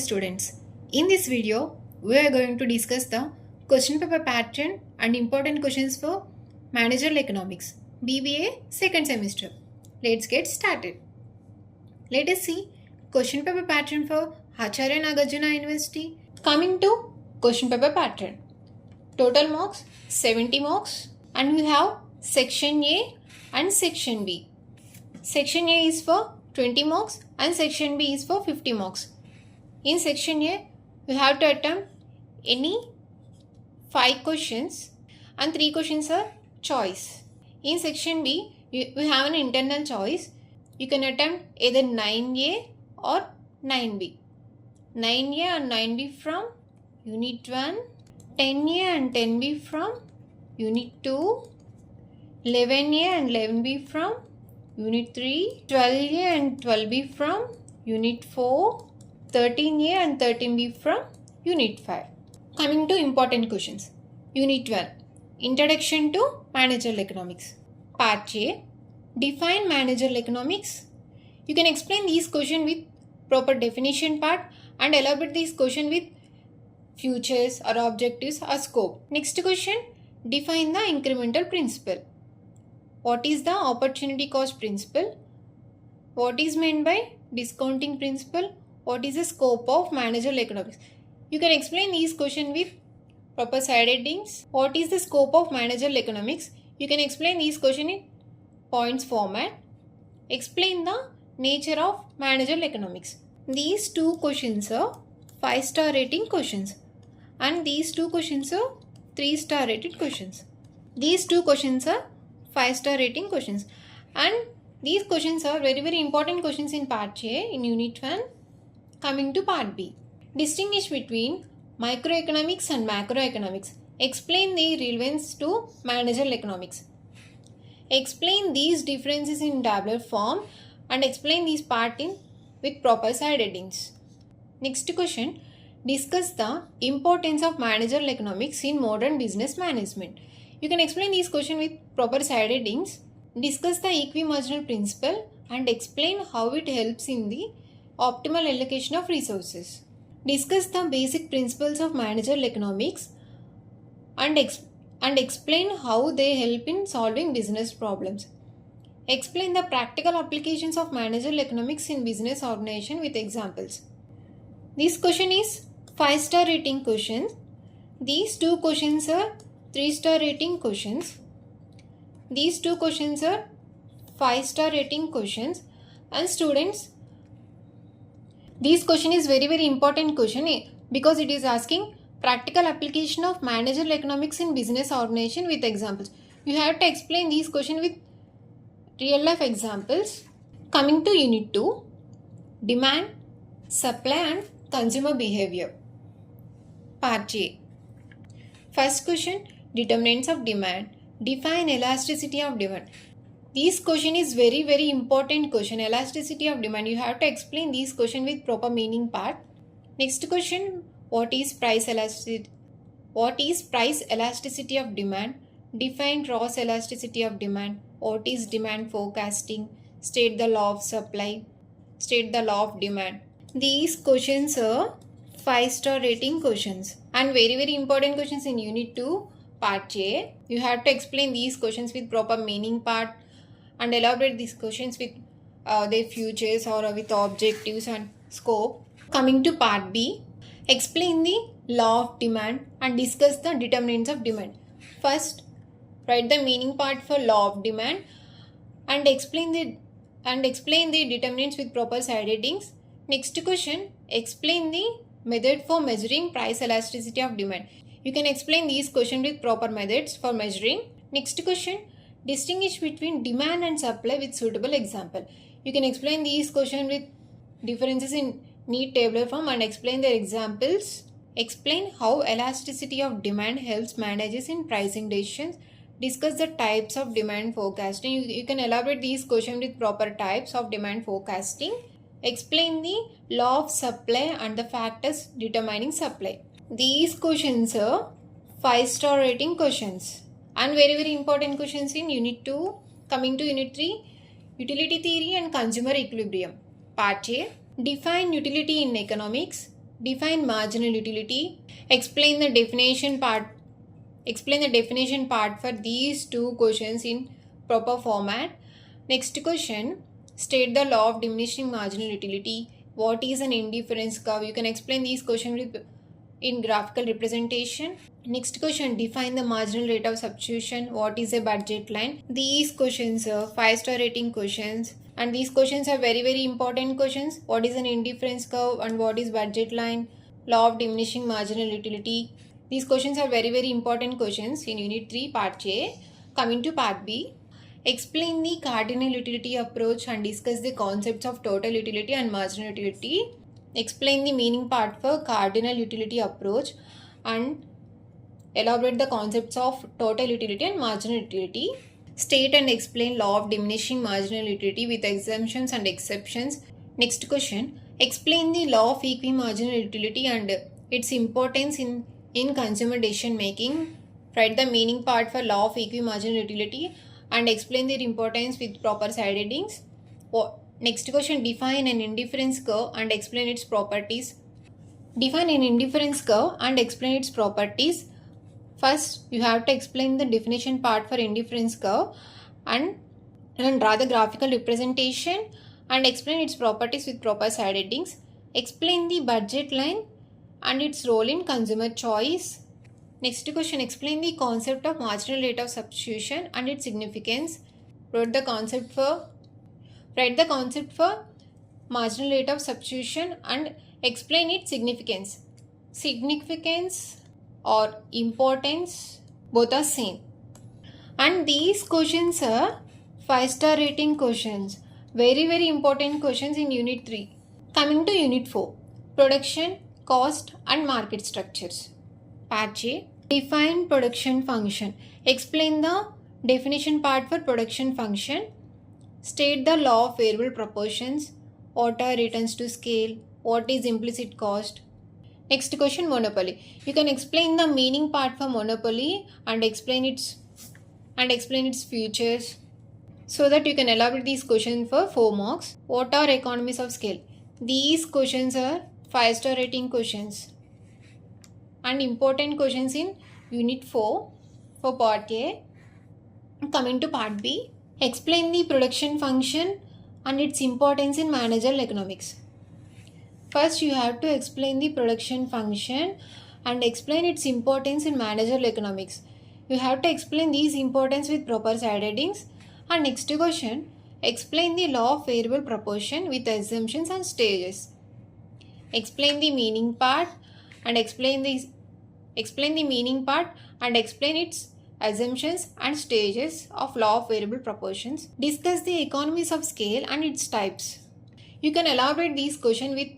students. In this video, we are going to discuss the question paper pattern and important questions for Managerial Economics, BBA second semester. Let's get started. Let us see question paper pattern for Acharya Nagarjuna University. Coming to question paper pattern. Total marks 70 marks and we have section A and section B. Section A is for 20 marks and section B is for 50 marks. In section A, you have to attempt any 5 questions and 3 questions are choice. In section B, we have an internal choice. You can attempt either 9A or 9B. 9A and 9B from Unit 1, 10A and 10B from Unit 2, 11A and 11B from Unit 3, 12A and 12B from Unit 4, 13A and 13B from Unit 5. Coming to important questions. Unit 1. Introduction to Managerial Economics. Part A. Define Managerial Economics. You can explain these questions with proper definition part and elaborate these questions with futures or objectives or scope. Next question. Define the incremental principle. What is the opportunity cost principle? What is meant by discounting principle? What is the scope of Managerial Economics? You can explain these questions with proper side headings. What is the scope of Managerial Economics? You can explain these questions in points format. Explain the nature of Managerial Economics. These 2 questions are 5-star rating questions and these 2 questions are 3-star rated questions. These 2 questions are 5-star rating questions and these questions are very important questions in part A in Unit 1. Coming to part B. Distinguish between microeconomics and macroeconomics. Explain the relevance to Managerial Economics. Explain these differences in tabular form and explain these part in with proper side headings. Next question. Discuss the importance of Managerial Economics in modern business management. You can explain these questions with proper side headings. Discuss the equimarginal principle and explain how it helps in the optimal allocation of resources. Discuss the basic principles of Managerial Economics and explain how they help in solving business problems. Explain the practical applications of Managerial Economics in business organization with examples. This question is 5-star rating questions. These 2 questions are 3-star rating questions. These 2 questions are 5-star rating questions and students, this question is very important question because it is asking practical application of Managerial Economics in business organization with examples. You have to explain these questions with real life examples. Coming to Unit 2, Demand, Supply and Consumer Behavior. Part A. First question, Determinants of Demand. Define elasticity of demand. This question is very important question. Elasticity of demand. You have to explain this question with proper meaning part. Next question. What is price elasticity? What is price elasticity of demand? Define gross elasticity of demand. What is demand forecasting? State the law of supply. State the law of demand. These questions are 5-star rating questions and very important questions in Unit 2 Part A. You have to explain these questions with proper meaning part and elaborate these questions with their futures or with objectives and scope. Coming to Part B, explain the law of demand and discuss the determinants of demand. First, write the meaning part for law of demand and explain the determinants with proper side headings. Next question, explain the method for measuring price elasticity of demand. You can explain these questions with proper methods for measuring. Next question, distinguish between demand and supply with suitable example. You can explain these questions with differences in neat tabular form and explain their examples. Explain how elasticity of demand helps managers in pricing decisions. Discuss the types of demand forecasting. You can elaborate these questions with proper types of demand forecasting. Explain the law of supply and the factors determining supply. These questions are 5-star rating questions and very important questions in Unit 2. Coming to Unit 3, Utility Theory and Consumer Equilibrium. Part A. Define utility in economics. define marginal utility, explain the definition part. Explain the definition part for these two questions in proper format. Next question, state the law of diminishing marginal utility. What is an indifference curve? You can explain these questions in graphical representation. Next question, define the marginal rate of substitution. What is a budget line? These questions are 5-star rating questions, and these questions are very important questions. What is an indifference curve and what is budget line? Law of diminishing marginal utility. These questions are very important questions in Unit 3 Part A. Coming to Part B, explain the cardinal utility approach and discuss the concepts of total utility and marginal utility. Explain the meaning part for cardinal utility approach and elaborate the concepts of total utility and marginal utility. State and explain law of diminishing marginal utility with exemptions and exceptions. Next question, explain the law of equimarginal utility and its importance in consumer decision making. Write the meaning part for law of equimarginal utility and explain their importance with proper side headings. Next question, define an indifference curve and explain its properties. Define an indifference curve and explain its properties. First, you have to explain the definition part for indifference curve and draw the graphical representation and explain its properties with proper side headings. Explain the budget line and its role in consumer choice. Next question, explain the concept of marginal rate of substitution and its significance. Write the concept for marginal rate of substitution and explain its significance. Significance or importance, both are same. And these questions are 5-star rating questions. Very important questions in Unit 3. Coming to Unit 4, production, cost and market structures. Part A, define production function. Explain the definition part for production function. State the law of variable proportions. What are returns to scale? What is implicit cost? Next question, monopoly. You can explain the meaning part for monopoly and explain its features so that you can elaborate these questions for 4 marks. What are economies of scale? These questions are 5-star rating questions and important questions in Unit 4 for Part A. Coming to Part B, explain the production function and its importance in managerial economics. First, you have to explain the production function and explain its importance in managerial economics. You have to explain these importance with proper side headings. And next question, explain the law of variable proportion with assumptions and stages. Explain the meaning part and explain its assumptions and stages of law of variable proportions. Discuss the economies of scale and its types. You can elaborate these questions with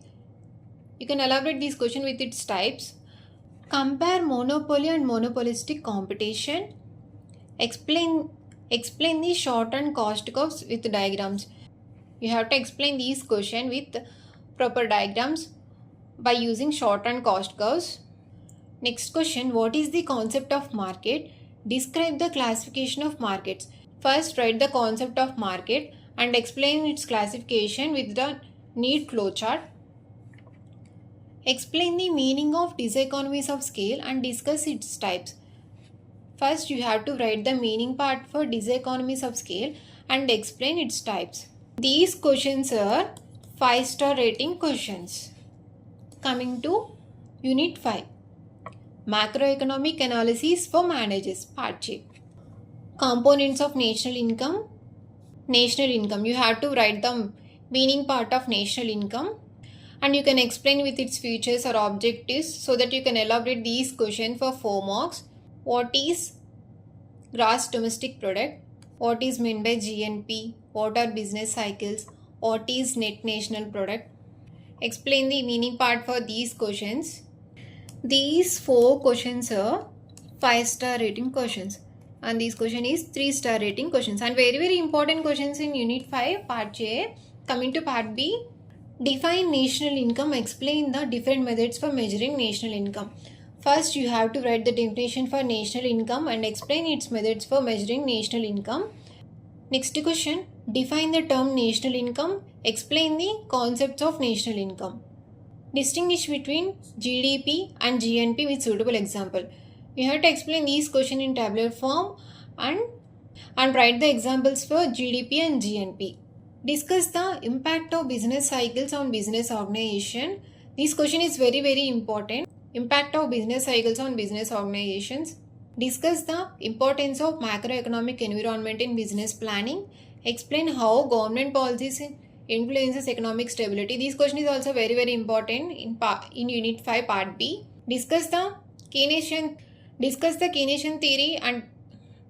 its types. Compare monopoly and monopolistic competition. Explain the short and cost curves with diagrams. You have to explain these questions with proper diagrams by using short and cost curves. Next question, what is the concept of market? Describe the classification of markets. First, write the concept of market and explain its classification with the neat flowchart. Explain the meaning of diseconomies of scale and discuss its types. First, you have to write the meaning part for diseconomies of scale and explain its types. These questions are 5-star rating questions. Coming to Unit 5, macroeconomic analysis for managers, Part A. Components of national income. You have to write the meaning part of national income and you can explain with its features or objectives so that you can elaborate these questions for 4 marks. What is gross domestic product? What is meant by GNP? What are business cycles? What is net national product? Explain the meaning part for these questions. These 4 questions are 5-star rating questions and this question is 3-star rating questions and very important questions in Unit 5 Part A. Coming to Part B, define national income. Explain the different methods for measuring national income. First, you have to write the definition for national income and explain its methods for measuring national income. Next question, define the term national income. Explain the concepts of national income. Distinguish between GDP and GNP with suitable example. You have to explain these questions in tabular form and write the examples for GDP and GNP. Discuss the impact of business cycles on business organization. This question is very important. Impact of business cycles on business organizations. Discuss the importance of macroeconomic environment in business planning. Explain how government policies influences economic stability. This question is also very important in Unit 5 Part B. Discuss the Keynesian theory and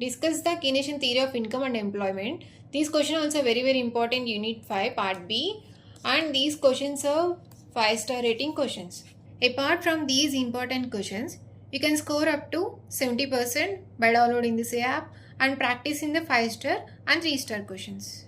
discuss the Keynesian theory of income and employment. These questions also very important Unit 5 Part B, and these questions are 5-star rating questions. Apart from these important questions, you can score up to 70% by downloading this app and practicing the 5-star and 3-star questions.